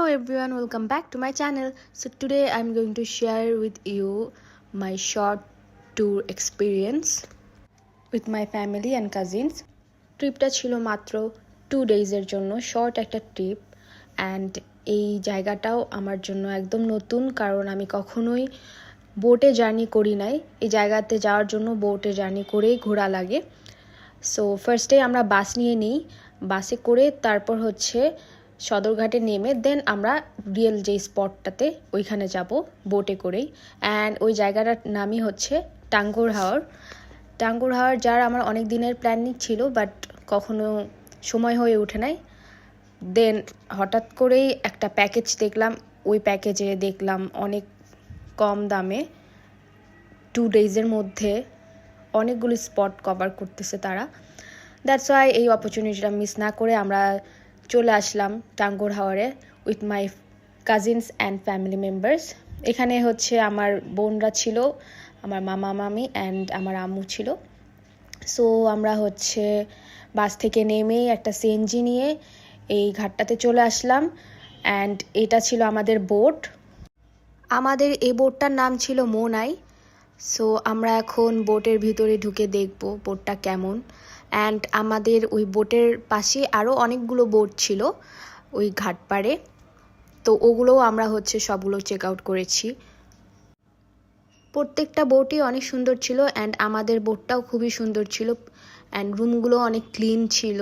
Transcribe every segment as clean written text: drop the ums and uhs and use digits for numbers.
everyone, welcome back to my channel. So today I'm going to share with you my short tour experience with my family and cousins. ট্রিপটা ছিল মাত্র 2 days-এর জন্য, short একটা trip. And এই জায়গাটাও আমার জন্য একদম নতুন, কারণ আমি কখনোই বোটে জার্নি করি নাই। এই জায়গাতে যাওয়ার জন্য বোটে জার্নি করেই ঘোরা লাগে। সো ফার্স্টে আমরা বাস নিয়ে নিই, বাসে করে তারপর হচ্ছে সদরঘাটে নেমে দেন আমরা রিয়েল যে স্পটটাতে ওইখানে যাব বোটে করেই। অ্যান্ড ওই জায়গাটার নামই হচ্ছে টাঙ্গুর হাওর, যার আমার অনেক দিনের প্ল্যানিং ছিল, বাট কখনো সময় হয়ে ওঠে নাই। দেন হঠাৎ করেই একটা প্যাকেজ দেখলাম, ওই প্যাকেজে দেখলাম অনেক কম দামে 2 days-এর মধ্যে অনেকগুলো স্পট কভার করতেছে তারা। দ্যাটস ওয়াই এই অপরচুনিটিটা মিস না করে আমরা চলে আসলাম টাঙ্গুর হাওরে with my cousins and family members. এখানে হচ্ছে আমার বোনরা ছিল, আমার মামা মামি অ্যান্ড আমার আম্মু ছিল। সো আমরা হচ্ছে বাস থেকে নেমে একটা সিএনজি নিয়ে এই ঘাটটাতে চলে আসলাম। অ্যান্ড এটা ছিল আমাদের বোট। আমাদের এই বোটটার নাম ছিল মোনাই। সো আমরা এখন বোটের ভিতরে ঢুকে দেখব বোটটা কেমন। অ্যান্ড আমাদের ওই বোটের পাশে আরও অনেকগুলো বোট ছিল ওই ঘাট পাড়ে, তো ওগুলোও আমরা হচ্ছে সবগুলো চেক আউট করেছি। প্রত্যেকটা বোটই অনেক সুন্দর ছিল অ্যান্ড আমাদের বোটটাও খুবই সুন্দর ছিল। অ্যান্ড রুমগুলো অনেক ক্লিন ছিল।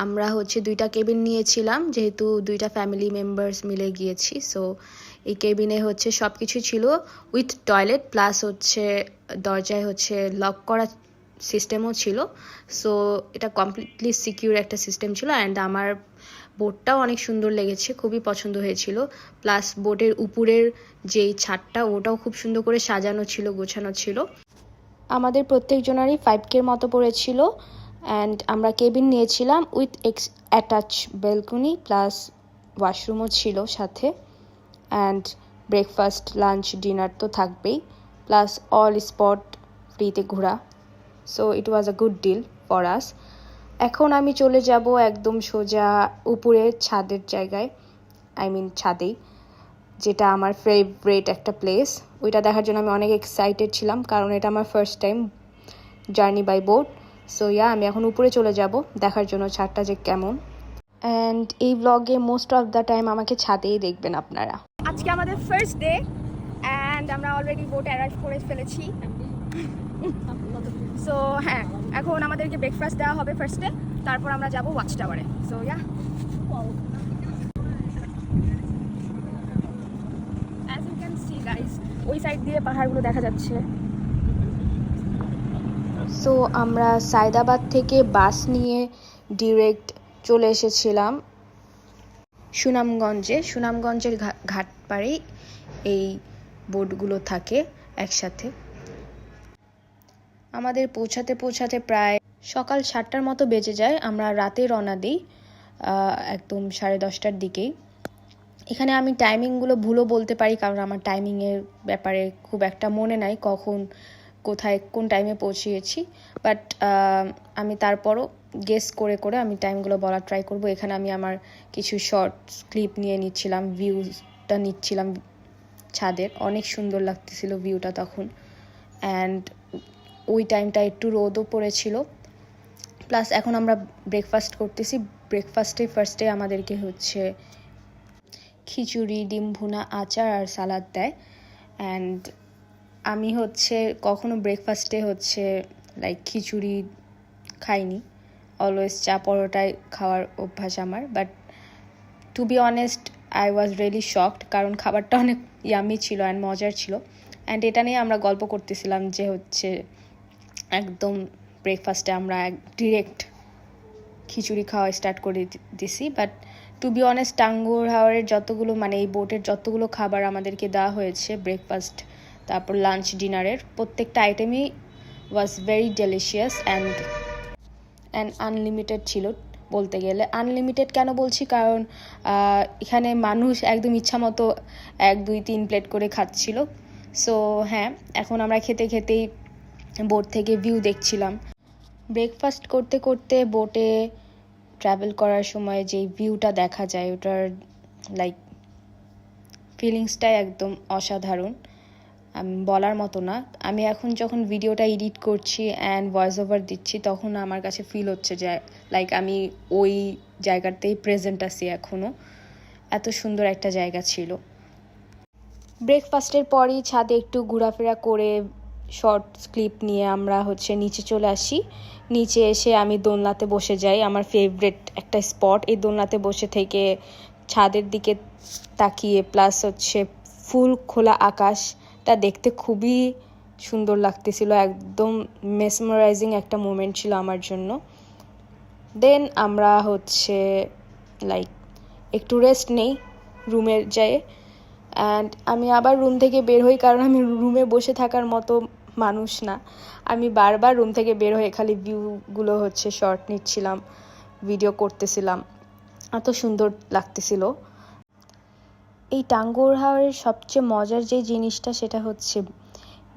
আমরা হচ্ছে 2টা কেবিন নিয়েছিলাম, যেহেতু 2টা ফ্যামিলি মেম্বার্স মিলে গিয়েছি। সো এই কেবিনে হচ্ছে সব কিছু ছিল উইথ টয়লেট, প্লাস হচ্ছে দরজায় হচ্ছে লক করা সিস্টেমও ছিল। সো এটা কমপ্লিটলি সিকিউর একটা সিস্টেম ছিল। অ্যান্ড আমার বোটটাও অনেক সুন্দর লেগেছে, খুবই পছন্দ হয়েছিল। প্লাস বোটের উপরের যেই ছাদটা, ওটাও খুব সুন্দর করে সাজানো ছিল, গোছানো ছিল। আমাদের প্রত্যেকজনারই 5K মতো পড়েছিল। অ্যান্ড আমরা কেবিন নিয়েছিলাম উইথ অ্যাটাচ ব্যালকনি, প্লাস ওয়াশরুমও ছিল সাথে। অ্যান্ড ব্রেকফাস্ট, লাঞ্চ, ডিনার তো থাকবেই, প্লাস অল স্পট ফ্রিতে ঘোরা। So it was a good deal for us. এখন আমি চলে যাব একদম সোজা উপরের ছাদের জায়গায়, ছাদেই, যেটা আমার ফেভারিট একটা প্লেস। ওইটা দেখার জন্য আমি অনেক এক্সাইটেড ছিলাম, কারণ এটা আমার first time journey by boat. So আমি এখন উপরে চলে যাব দেখার জন্য ছাদটা যে কেমন। অ্যান্ড এই ব্লগে মোস্ট অফ দ্য টাইম আমাকে ছাদেই দেখবেন আপনারা। আজকে আমাদের ফার্স্ট ডে অ্যান্ড আমরা অলরেডি বোটে অ্যারাইভ করে ফেলেছি। সো হ্যাঁ, এখন আমাদেরকে ব্রেকফাস্ট দেওয়া হবে ফার্স্টে, তারপর আমরা যাব ওয়াচ টাওয়ারে। So as you can see guys, ওই সাইড দিয়ে পাহাড়গুলো দেখা যাচ্ছে। সো আমরা সায়দাবাদ থেকে বাস নিয়ে ডিরেক্ট চলে এসেছিলাম সুনামগঞ্জের ঘাট পাড়েই এই বোটগুলো থাকে একসাথে। আমাদের পৌঁছাতে প্রায় সকাল 7টার মতো বেজে যায়। আমরা রাতে রওনা দিই একদম 10:30টার দিকেই। এখানে আমি টাইমিংগুলো ভুলও বলতে পারি, কারণ আমার টাইমিংয়ের ব্যাপারে খুব একটা মনে নাই কখন কোথায় কোন টাইমে পৌঁছিয়েছি। বাট আমি তারপরও গেস করে আমি টাইমগুলো বলার ট্রাই করব। এখানে আমি আমার কিছু শর্ট ক্লিপ নিয়ে নিচ্ছিলাম, ভিউটা নিচ্ছিলাম ছাদের। অনেক সুন্দর লাগতেছিল ভিউটা তখন। অ্যান্ড ওই টাইমটা একটু রোদও পড়েছিল। প্লাস এখন আমরা ব্রেকফাস্ট করতেছি। ফার্স্টে আমাদেরকে হচ্ছে খিচুড়ি, ডিম ভুনা, আচার আর সালাদ দেয়। অ্যান্ড আমি হচ্ছে কখনো ব্রেকফাস্টে হচ্ছে খিচুড়ি খাইনি, অলওয়েজ চা পরোটাই খাওয়ার অভ্যাস আমার। But to be honest, I was really shocked, কারণ খাবারটা অনেক ইয়ামি ছিল অ্যান্ড মজার ছিল। অ্যান্ড এটা নিয়ে আমরা গল্প করতেছিলাম যে হচ্ছে একদম ব্রেকফাস্টে আমরা ডিরেক্ট খিচুড়ি খাওয়া স্টার্ট করে দিছি। বাট টু বি অনেস্ট, টাঙ্গুর হাওরের যতগুলো এই বোটের যতগুলো খাবার আমাদেরকে দেওয়া হয়েছে, ব্রেকফাস্ট, তারপর লাঞ্চ, ডিনারের প্রত্যেকটা আইটেমই was very delicious and unlimited ছিল বলতে গেলে। আনলিমিটেড কেন বলছি, কারণ এখানে মানুষ একদম ইচ্ছা মতো 1, 2, 3 প্লেট করে খাচ্ছিল। সো হ্যাঁ, এখন আমরা খেতেই বোট থেকে ভিউ দেখছিলাম। ব্রেকফাস্ট করতে বোটে ট্রাভেল করার সময় যেই ভিউটা দেখা যায়, ওটার ফিলিংসটাই একদম অসাধারণ, বলার মতো না। আমি এখন যখন ভিডিওটা এডিট করছি অ্যান্ড ভয়েস ওভার দিচ্ছি, তখন আমার কাছে ফিল হচ্ছে যে লাইক আমি ওই জায়গাতেই প্রেজেন্ট আছি এখনও। এত সুন্দর একটা জায়গা ছিল। ব্রেকফাস্টের পরই ছাদে একটু ঘোরাফেরা করে শর্ট ক্লিপ নিয়ে আমরা নিচে চলে আসি। নিচে এসে আমি দোলনাতে বসে যাই, আমার ফেভারিট একটা স্পট। এই দোলনাতে বসে থেকে ছাদের দিকে তাকিয়ে প্লাস ফুল খোলা আকাশটা দেখতে খুবই সুন্দর লাগতেছিল। একদম মেসমারাইজিং একটা মোমেন্ট ছিল আমার জন্য। দেন আমরা লাইক একটু রেস্ট নেই রুমে যেয়ে, অ্যান্ড আমি আবার রুম থেকে বের হই, কারণ আমি রুমে বসে থাকার মতো মানুষ না। আমি বারবার রুম থেকে বের হয়ে খালি ভিউগুলো শর্ট নিচ্ছিলাম, ভিডিও করতেছিলাম, এত সুন্দর লাগতেছিল। এই টাঙ্গুয়ার হাওরের সবচেয়ে মজার যে জিনিসটা সেটা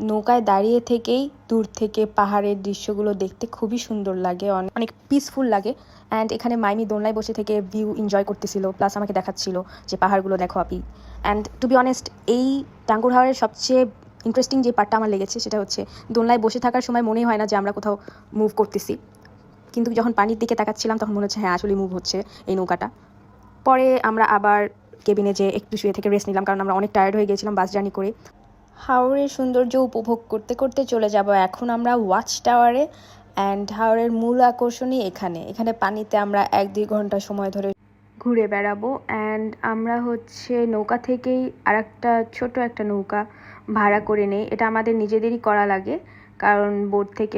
নৌকায় দাঁড়িয়ে থেকেই দূর থেকে পাহাড়ের দৃশ্যগুলো দেখতে খুবই সুন্দর লাগে, অনেক পিসফুল লাগে। অ্যান্ড এখানে মাইমি দোলনায় বসে থেকে ভিউ এনজয় করতেছিল, প্লাস আমাকে দেখাচ্ছিল যে পাহাড়গুলো দেখো আপি। অ্যান্ড টু বি অনেস্ট, এই টাঙ্গুয়ার হাওরের সবচেয়ে ইন্টারেস্টিং যে পার্টটা আমার লেগেছে সেটা দোলনায় বসে থাকার সময় মনেই হয় না যে আমরা কোথাও মুভ করতেছি, কিন্তু যখন পানির দিকে তাকাচ্ছিলাম তখন মনে হচ্ছে হ্যাঁ আসলে মুভ হচ্ছে এই নৌকাটা। পরে আমরা আবার কেবিনে যেয়ে একটু শুয়ে থেকে রেস্ট নিলাম, কারণ আমরা অনেক টায়ার্ড হয়ে গেছিলাম বাস জার্নি করে। হাওরের সৌন্দর্য উপভোগ করতে করতে চলে যাব এখন আমরা ওয়াচ টাওয়ারে। অ্যান্ড হাওরের মূল আকর্ষণই এখানে পানিতে আমরা 1-2 ঘন্টা সময় ধরে ঘুরে বেড়াবো। অ্যান্ড আমরা নৌকা থেকেই ছোট একটা নৌকা ভাড়া করে নেই। এটা আমাদের নিজেদেরই করা লাগে, কারণ বোট থেকে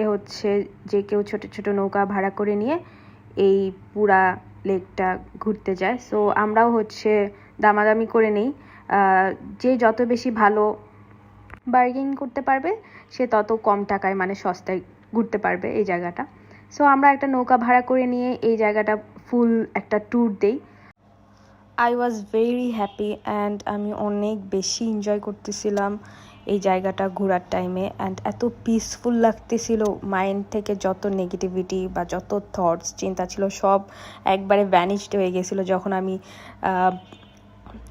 যে কেউ ছোট ছোট নৌকা ভাড়া করে নিয়ে এই পুরা লেকটা ঘুরতে যায়। সো আমরাও দামাদামি করে নেই, যে যত বেশি ভালো বার্গেন করতে পারবে সে তত কম টাকায় মানে সস্তায় ঘুরতে পারবে এই জায়গাটা। সো আমরা একটা নৌকা ভাড়া করে নিয়ে এই জায়গাটা ফুল একটা ট্যুর দেই। I was very happy and আমি অনেক বেশি এনজয় করতেছিলাম এই জায়গাটা ঘোরার টাইমে। অ্যান্ড এত পিসফুল লাগতেছিল, মাইন্ড থেকে যত নেগেটিভিটি বা যত থটস চিন্তা ছিল সব একবারে ভ্যানিশড হয়ে গেছিলো যখন আমি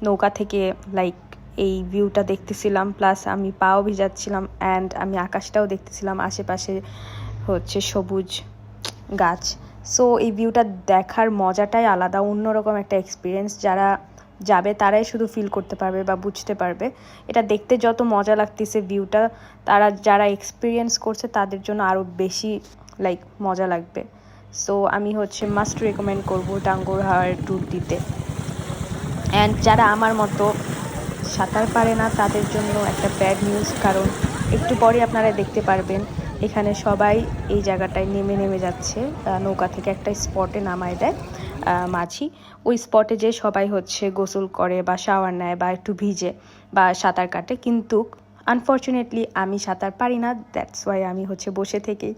নৌকা থেকে লাইক এই ভিউটা দেখতেছিলাম, প্লাস আমি পাও ভিজাচ্ছিলাম অ্যান্ড আমি আকাশটাও দেখতেছিলাম, আশেপাশে সবুজ গাছ। সো এই ভিউটা দেখার মজাটাই আলাদা, অন্যরকম একটা এক্সপিরিয়েন্স। যারা যাবে তারাই শুধু ফিল করতে পারবে বা বুঝতে পারবে। এটা দেখতে যত মজা লাগতেছে ভিউটা, যারা এক্সপিরিয়েন্স করছে তাদের জন্য আরও বেশি লাইক মজা লাগবে। সো আমি মাস্ট রেকমেন্ড করবো টাঙ্গুয়ার হাওরের ট্যুর দিতে। অ্যান্ড যারা আমার মতো সাঁতার পারে না তাদের জন্য একটা ব্যাড নিউজ, কারণ একটু পরে আপনারা দেখতে পারবেন এখানে সবাই এই জায়গাটায় নেমে যাচ্ছে নৌকা থেকে একটা স্পটে নামায় দেয় মাঝি। ওই স্পটে যে সবাই গোসল করে বা শাওয়ার নেয় বা একটু ভিজে বা সাঁতার কাটে, কিন্তু আনফর্চুনেটলি আমি সাঁতার পারি না, দ্যাটস ওয়াই আমি বসে থেকেই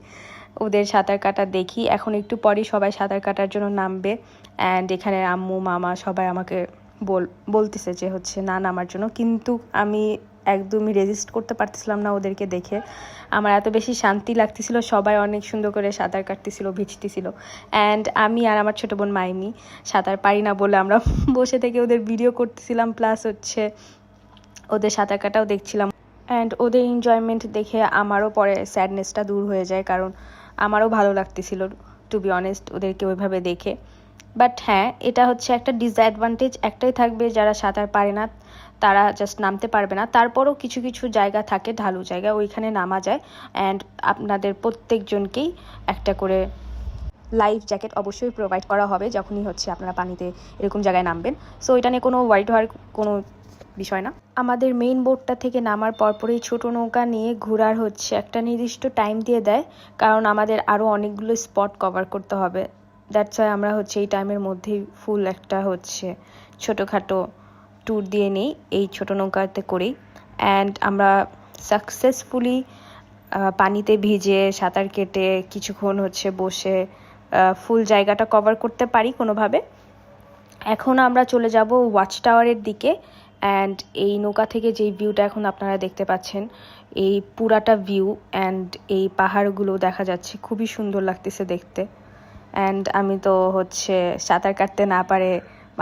ওদের সাঁতার কাটা দেখি। এখন একটু পরেই সবাই সাঁতার কাটার জন্য নামবে অ্যান্ড এখানে আম্মু মামা সবাই আমাকে বলতেছে যে না নামার জন্য, কিন্তু আমি একদমই রেজিস্ট করতে পারতেছিলাম না ওদেরকে দেখে। আমার এত বেশি শান্তি লাগতেছিল, সবাই অনেক সুন্দর করে সাঁতার কাটতেছিল, ভিজতেছিল। অ্যান্ড আমি আর আমার ছোটো বোন মাইমি সাঁতার পারি না বলে আমরা বসে থেকে ওদের ভিডিও করতেছিলাম, প্লাস ওদের সাঁতার কাটাও দেখছিলাম। অ্যান্ড ওদের এনজয়মেন্ট দেখে আমারও পরে স্যাডনেসটা দূর হয়ে যায়, কারণ আমারও ভালো লাগতেছিল টু বি অনেস্ট ওদেরকে ওইভাবে দেখে। বাট হ্যাঁ, এটা একটা ডিসঅ্যাডভান্টেজ একটাই থাকবে, যারা সাঁতার পারে না তারা জাস্ট নামতে পারবে না। তারপরও কিছু কিছু জায়গা থাকে ঢালু জায়গা, ওইখানে নামা যায়। অ্যান্ড আপনাদের প্রত্যেকজনকেই একটা করে লাইফ জ্যাকেট অবশ্যই প্রোভাইড করা হবে যখনই আপনারা পানিতে এরকম জায়গায় নামবেন। সো এটা নিয়ে কোনো ওয়ারিড হওয়ার কোনো বিষয় না। আমাদের মেইন বোটটা থেকে নামার পরপরই ছোটো নৌকা নিয়ে ঘোরার একটা নির্দিষ্ট টাইম দিয়ে দেয়, কারণ আমাদের আরও অনেকগুলো স্পট কভার করতে হবে। দ্যাটস ওয়াই আমরা এই টাইমের মধ্যেই ফুল একটা ছোটোখাটো ট্যুর দিয়ে নিই এই ছোটো নৌকাতে করেই। অ্যান্ড আমরা সাকসেসফুলি পানিতে ভিজে সাঁতার কেটে কিছুক্ষণ বসে ফুল জায়গাটা কভার করতে পারি কোনোভাবে। এখন আমরা চলে যাব ওয়াচ টাওয়ারের দিকে। অ্যান্ড এই নৌকা থেকে যেই ভিউটা এখন আপনারা দেখতে পাচ্ছেন, এই পুরাটা ভিউ অ্যান্ড এই পাহাড়গুলো দেখা যাচ্ছে, খুবই সুন্দর লাগতেছে দেখতে। অ্যান্ড আমি তো সাঁতার কাটতে না পারে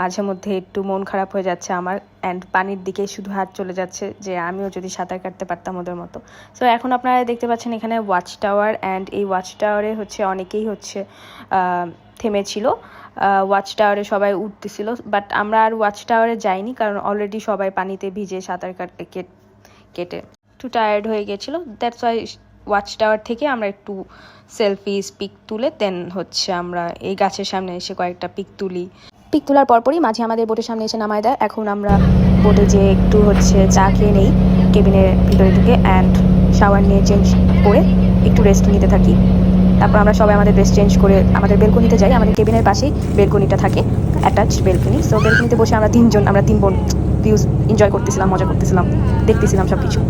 মাঝে মধ্যে একটু মন খারাপ হয়ে যাচ্ছে আমার, অ্যান্ড পানির দিকে শুধু হাত চলে যাচ্ছে যে আমিও যদি সাঁতার কাটতে পারতাম ওদের মতো। সো এখন আপনারা দেখতে পাচ্ছেন এখানে ওয়াচ টাওয়ার, অ্যান্ড এই ওয়াচ টাওয়ারে হচ্ছে অনেকেই হচ্ছে থেমেছিল। ওয়াচ টাওয়ারে সবাই উঠতেছিল, বাট আমরা আর ওয়াচ টাওয়ারে যাইনি কারণ অলরেডি সবাই পানিতে ভিজে সাঁতার কেটে একটু টায়ার্ড হয়ে গেছিলো। দ্যাটস ওয়াই ওয়াচ টাওয়ার থেকে আমরা একটু সেলফিস পিক তুলে দেন হচ্ছে আমরা এই গাছের সামনে এসে কয়েকটা পিক তুলি। পিক তোলার পরপরই মাঝে আমাদের বোটের সামনে এসে নামায় দেয়। এখন আমরা বোটে যে একটু হচ্ছে চা খেয়ে নেই কেবিনের ভিতরে ঢুকে, অ্যান্ড শাওয়ার নিয়ে চেঞ্জ করে একটু রেস্ট নিতে থাকি। তারপর আমরা সবাই আমাদের ড্রেস চেঞ্জ করে আমাদের বেলকনিতে যাই। আমাদের কেবিনের পাশেই বেলকনিটা থাকে, অ্যাটাচড বেলকনি। সো বেলকনিতে বসে আমরা তিন বোন ভিউজ এনজয় করতেছিলাম, মজা করতেছিলাম, দেখতেছিলাম সব কিছু।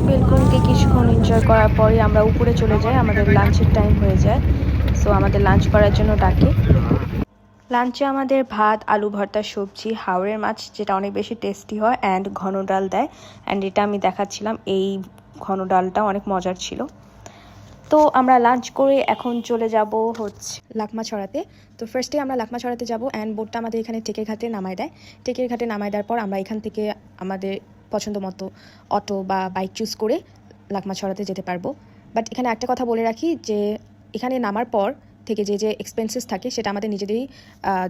বেলকনিতে কিছুক্ষণ এনজয় করার পরে আমরা উপরে চলে যাই, আমাদের লাঞ্চের টাইম হয়ে যায়। সো আমাদের লাঞ্চ করার জন্য ডাকে। লাঞ্চে আমাদের ভাত, আলু ভর্তা, সবজি, হাওড়ের মাছ যেটা অনেক বেশি টেস্টি হয়, অ্যান্ড ঘন ডাল দেয়। অ্যান্ড এটা আমি দেখাচ্ছিলাম, এই ঘন ডালটা অনেক মজার ছিল। তো আমরা লাঞ্চ করে এখন চলে যাব হচ্ছে লাকমাছড়াতে। তো ফার্স্টে আমরা লাকমাছড়াতে যাব, অ্যান্ড বোটটা আমাদের এখানে টেকের ঘাটে নামায় দেয়। টেকের ঘাটে নামায় দেওয়ার পর আমরা এখান থেকে আমাদের পছন্দ মতো অটো বা বাইক চুজ করে লাকমাছড়াতে যেতে পারবো। বাট এখানে একটা কথা বলে রাখি যে এখানে নামার পর থেকে যে এক্সপেন্সেস থাকে সেটা আমাদের নিজেদেরই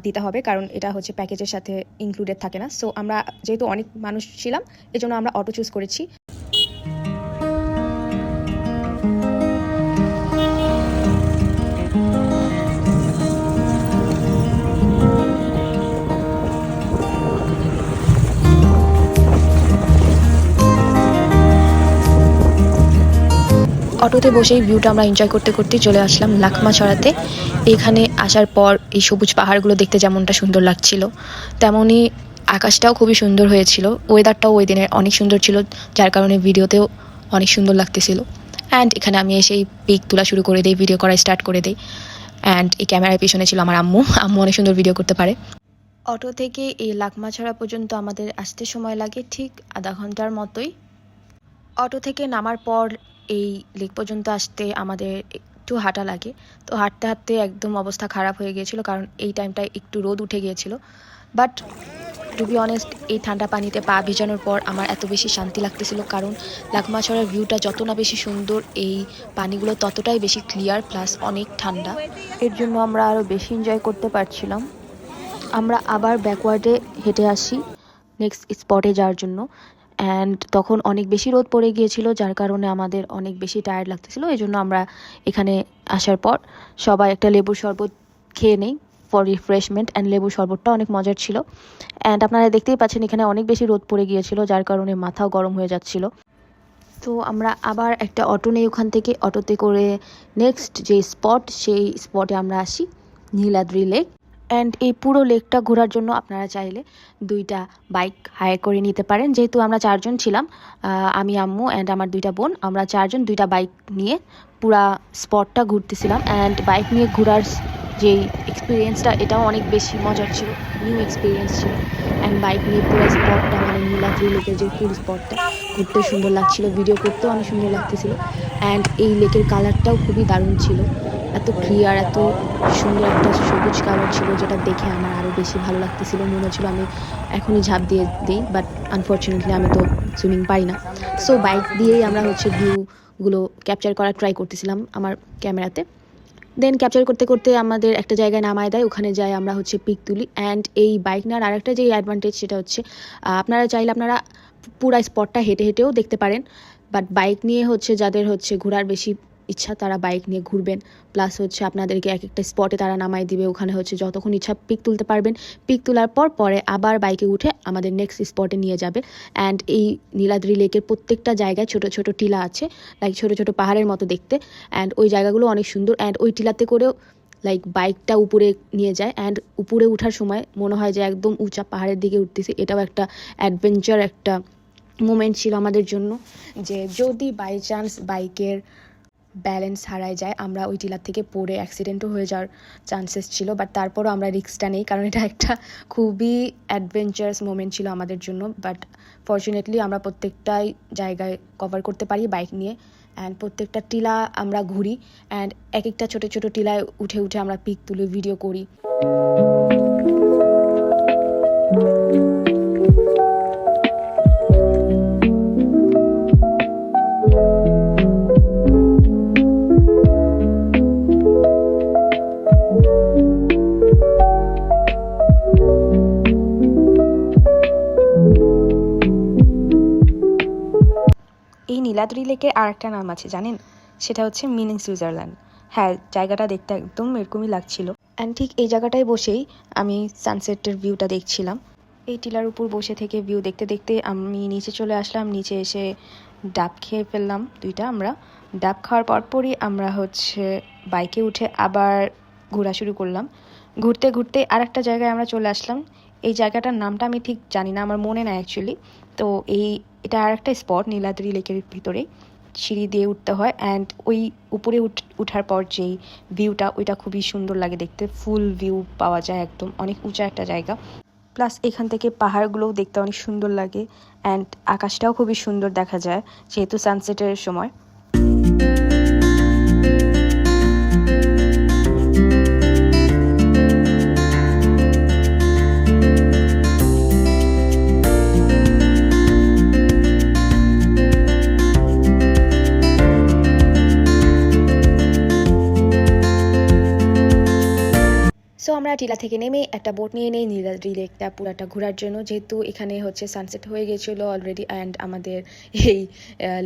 দিতে হবে, কারণ এটা হচ্ছে প্যাকেজের সাথে ইনক্লুডেড থাকে না। সো আমরা যেহেতু অনেক মানুষ ছিলাম এজন্য আমরা অটো চুজ করেছি। অটোতে বসেই ভিউটা আমরা এনজয় করতে করতেই চলে আসলাম লাকমাছড়াতে। এখানে আসার পর এই সবুজ পাহাড়গুলো দেখতে যেমনটা সুন্দর লাগছিল, তেমনই আকাশটাও খুবই সুন্দর হয়েছিল। ওয়েদারটাও ওই দিনের অনেক সুন্দর ছিল, যার কারণে ভিডিওতেও অনেক সুন্দর লাগতেছিল। অ্যান্ড এখানে আমি এসেই পিক তোলা শুরু করে দিই, ভিডিও করা স্টার্ট করে দিই। অ্যান্ড এই ক্যামেরার পিছনে ছিল আমার আম্মু অনেক সুন্দর ভিডিও করতে পারে। অটো থেকে এই লাকমাছড়া পর্যন্ত আমাদের আসতে সময় লাগে ঠিক আধা ঘন্টার মতোই। অটো থেকে নামার পর এই লেক পর্যন্ত আসতে আমাদের একটু হাঁটা লাগে। তো হাঁটতে হাঁটতে একদম অবস্থা খারাপ হয়ে গিয়েছিল, কারণ এই টাইমটায় একটু রোদ উঠে গিয়েছিল। বাট টু বি অনেস্ট, এই ঠান্ডা পানিতে পা ভিজানোর পর আমার এত বেশি শান্তি লাগতেছিল, কারণ লাকমাছড়ার ভিউটা যত না বেশি সুন্দর, এই পানিগুলো ততটাই বেশি ক্লিয়ার প্লাস অনেক ঠান্ডা। এর জন্য আমরা আরও বেশি এনজয় করতে পারছিলাম। আমরা আবার ব্যাকওয়ার্ডে হেঁটে আসি নেক্সট স্পটে যাওয়ার জন্য, অ্যান্ড তখন অনেক বেশি রোদ পড়ে গিয়েছিল, যার কারণে আমাদের অনেক বেশি টায়ার্ড লাগতেছিল। এই জন্য আমরা এখানে আসার পর সবাই একটা লেবুর শরবত খেয়ে নেই ফর রিফ্রেশমেন্ট, অ্যান্ড লেবুর শরবতটা অনেক মজার ছিল। অ্যান্ড আপনারা দেখতেই পাচ্ছেন এখানে অনেক বেশি রোদ পড়ে গিয়েছিল, যার কারণে মাথাও গরম হয়ে যাচ্ছিল। তো আমরা আবার একটা অটো নেই, ওখান থেকে অটোতে করে নেক্সট যে স্পট সেই স্পটে আমরা আসি, নীলাদ্রি লেক। অ্যান্ড এই পুরো লেকটা ঘোরার জন্য আপনারা চাইলে 2টা বাইক হায়ার করে নিতে পারেন। যেহেতু আমরা 4জন ছিলাম, আমি, আম্মু অ্যান্ড আমার 2টা বোন, আমরা 4জন 2টা বাইক নিয়ে পুরা স্পটটা ঘুরতেছিলাম। অ্যান্ড বাইক নিয়ে ঘোরার যেই এক্সপিরিয়েন্সটা, এটাও অনেক বেশি মজার ছিল, নিউ এক্সপিরিয়েন্স ছিল। অ্যান্ড বাইক নিয়ে পুরো স্পটটা মানে নীলাদ্রি লেকের যে ফুল স্পটটা ঘুরতে সুন্দর লাগছিল, ভিডিও করতেও অনেক সুন্দর লাগতেছিল। অ্যান্ড এই লেকের কালারটাও খুবই দারুণ ছিল, এত ক্লিয়ার, এত সুন্দর একটা সবুজ কালার ছিল, যেটা দেখে আমার আরও বেশি ভালো লাগতেছিল। মনে হচ্ছিল আমি এখনই ঝাঁপ দিয়ে দিই, বাট আনফর্চুনেটলি আমি তো সুইমিং পারি না। সো বাইক দিয়েই আমরা হচ্ছে ভিউগুলো ক্যাপচার করার ট্রাই করতেছিলাম আমার ক্যামেরাতে। দেন ক্যাপচার করতে করতে আমাদের একটা জায়গায় নামায় দেয়, ওখানে যাই আমরা হচ্ছে পিক তুলি। অ্যান্ড এই বাইক নেওয়ার আরেকটা যে অ্যাডভান্টেজ সেটা হচ্ছে আপনারা চাইলে আপনারা পুরা স্পটটা হেঁটে হেঁটেও দেখতে পারেন, বাট বাইক নিয়ে হচ্ছে যাদের হচ্ছে ঘোরার বেশি ইচ্ছা তারা বাইক নিয়ে ঘুরবেন। প্লাস হচ্ছে আপনাদেরকে এক একটা স্পটে তারা নামাই দিবে, ওখানে হচ্ছে যতক্ষণ ইচ্ছা পিক তুলতে পারবেন। পিক তোলার পর পরে আবার বাইকে উঠে আমাদের নেক্সট স্পটে নিয়ে যাবে। অ্যান্ড এই নীলাদ্রি লেকের প্রত্যেকটা জায়গায় ছোট ছোট টিলা আছে, লাইক ছোট ছোট পাহাড়ের মতো দেখতে। অ্যান্ড ওই জায়গাগুলো অনেক সুন্দর। অ্যান্ড ওই টিলাতে করেও লাইক বাইকটা উপরে নিয়ে যায়, অ্যান্ড উপরে ওঠার সময় মনে হয় যে একদম উঁচা পাহাড়ের দিকে উঠতেছি। এটাও একটা অ্যাডভেঞ্চার, একটা মোমেন্ট ছিল আমাদের জন্য, যে যদি বাই চান্স বাইকের ব্যালেন্স হারায় যায়, আমরা ওই টিলার থেকে পড়ে অ্যাক্সিডেন্টও হয়ে যাওয়ার চান্সেস ছিল। বাট তারপরও আমরা রিস্কটা নেই, কারণ এটা একটা খুবই অ্যাডভেঞ্চারাস মোমেন্ট ছিল আমাদের জন্য। বাট ফর্চুনেটলি আমরা প্রত্যেকটাই জায়গায় কভার করতে পারি বাইক নিয়ে। অ্যান্ড প্রত্যেকটা টিলা আমরা ঘুরি, অ্যান্ড এক একটা ছোটো ছোটো টিলায় উঠে উঠে আমরা পিক তুলি, ভিডিও করি। নীলাদ্রি লেকের আর একটা নাম আছে জানেন, সেটা হচ্ছে মিনি সুইজারল্যান্ড। হ্যাঁ, জায়গাটা দেখতে একদম এরকমই লাগছিল। অ্যান্ড ঠিক এই জায়গাটায় বসেই আমি সানসেটের ভিউটা দেখছিলাম। এই টিলার উপর বসে থেকে ভিউ দেখতে দেখতে আমি নিচে চলে আসলাম। নিচে এসে ডাব খেয়ে ফেললাম 2টা। আমরা ডাব খাওয়ার পরপরই আমরা হচ্ছে বাইকে উঠে আবার ঘোরা শুরু করলাম। ঘুরতে ঘুরতে আর একটা জায়গায় আমরা চলে আসলাম। এই জায়গাটার নামটা আমি ঠিক জানি না, আমার মনে নাই অ্যাকচুয়ালি। তো এটা আর একটা স্পট নীলাদ্রি লেকের ভিতরে, সিঁড়ি দিয়ে উঠতে হয়। অ্যান্ড ওই উপরে উঠার পর যেই ভিউটা, ওইটা খুবই সুন্দর লাগে দেখতে। ফুল ভিউ পাওয়া যায়, একদম অনেক উঁচা একটা জায়গা। প্লাস এখান থেকে পাহাড়গুলোও দেখতে অনেক সুন্দর লাগে। অ্যান্ড আকাশটাও খুবই সুন্দর দেখা যায় যেহেতু সানসেটের সময়। সো আমরা টিলা থেকে নেমে একটা বোট নিয়ে নেই নীলাদ্রি লেকটা পুরাটা ঘোরার জন্য, যেহেতু এখানে হচ্ছে সানসেট হয়ে গেছিলো অলরেডি। অ্যান্ড আমাদের এই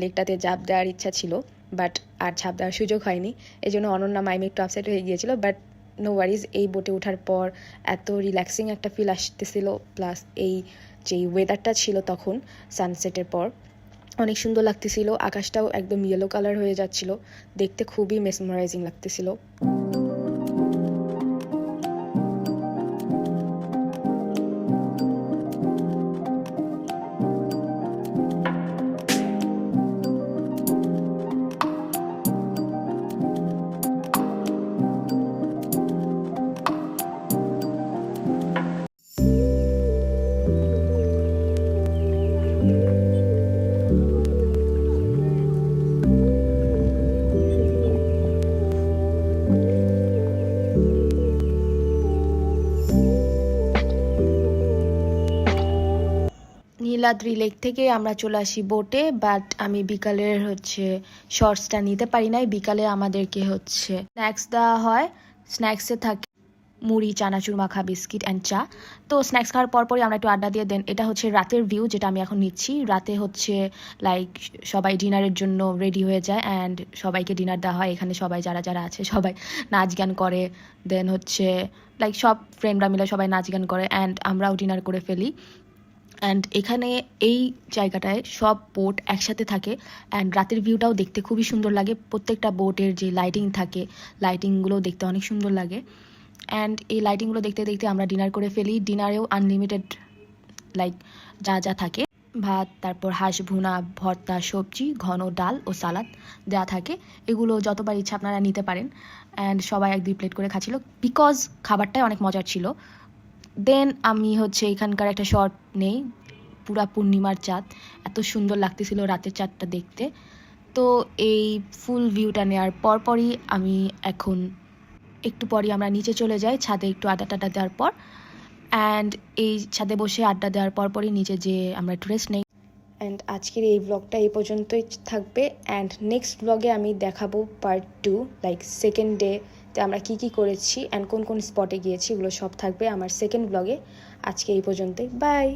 লেকটাতে ঝাঁপ দেওয়ার ইচ্ছা ছিল, বাট আর ঝাঁপ দেওয়ার সুযোগ হয়নি। এই জন্য অনন্যা মাইম একটু আপসেট হয়ে গিয়েছিলো। বাট নো ওয়ারিজ, এই বোটে ওঠার পর এত রিল্যাক্সিং একটা ফিল আসতেছিল। প্লাস এই যেই ওয়েদারটা ছিল তখন সানসেটের পর অনেক সুন্দর লাগতেছিল। আকাশটাও একদম ইয়েলো কালার হয়ে যাচ্ছিল, দেখতে খুবই মেসমারাইজিং লাগতেছিল। নীলাদ্রি লেক থেকে আমরা চলে আসি বোটে। বাট আমি বিকালের হচ্ছে শর্টসটা নিতে পারি নাই। বিকালে আমাদেরকে হচ্ছে স্ন্যাক্স দেওয়া হয়। স্ন্যাক্সে থাকে মুড়ি, চানাচুর মাখা, বিস্কিট অ্যান্ড চা। তো স্ন্যাক্স খাওয়ার পরপরই আমরা একটু আড্ডা দিয়ে দেন। এটা হচ্ছে রাতের ভিউ যেটা আমি এখন নিচ্ছি। রাতে হচ্ছে লাইক সবাই ডিনারের জন্য রেডি হয়ে যায় অ্যান্ড সবাইকে ডিনার দেওয়া হয়। এখানে সবাই যারা যারা আছে সবাই নাচ গান করে। দেন হচ্ছে লাইক সব ফ্রেন্ডরা মিলে সবাই নাচ গান করে অ্যান্ড আমরাও ডিনার করে ফেলি। অ্যান্ড এখানে এই জায়গাটায় সব বোট একসাথে থাকে অ্যান্ড রাতের ভিউটাও দেখতে খুবই সুন্দর লাগে। প্রত্যেকটা বোটের যে লাইটিং থাকে, লাইটিংগুলো দেখতে অনেক সুন্দর লাগে। অ্যান্ড এই লাইটিংগুলো দেখতে দেখতে আমরা ডিনার করে ফেলি। ডিনারেও আনলিমিটেড লাইক যা যা থাকে, ভাত, তারপর হাঁস ভুনা, ভর্তা, সবজি, ঘন ডাল ও সালাদ দেওয়া থাকে। এগুলো যতবার ইচ্ছা আপনারা নিতে পারেন। অ্যান্ড সবাই 1-2 প্লেট করে খাচ্ছিল বিকজ খাবারটাই অনেক মজার ছিল। দেন আমি হচ্ছে এখানকার একটা শট নেই, পুরা পূর্ণিমার চাঁদ, এত সুন্দর লাগতেছিল রাতের চাঁদটা দেখতে। তো এই ফুল ভিউটা নেওয়ার পরপরই আমি এখন একটু পরই আমরা নিচে চলে যাই ছাদে একটু আড্ডা টাড্ডা দেওয়ার পর। অ্যান্ড এই ছাদে বসে আড্ডা দেওয়ার পরপরই নিচে যেয়ে আমরা একটু রেস্ট নেই। অ্যান্ড আজকের এই ব্লগটা এই পর্যন্তই থাকবে। অ্যান্ড নেক্সট ব্লগে আমি দেখাবো পার্ট 2, লাইক সেকেন্ড ডেতে আমরা কী কী করেছি অ্যান্ড কোন কোন স্পটে গিয়েছি, এগুলো সব থাকবে আমার সেকেন্ড ব্লগে। আজকে এই পর্যন্তই, বাই।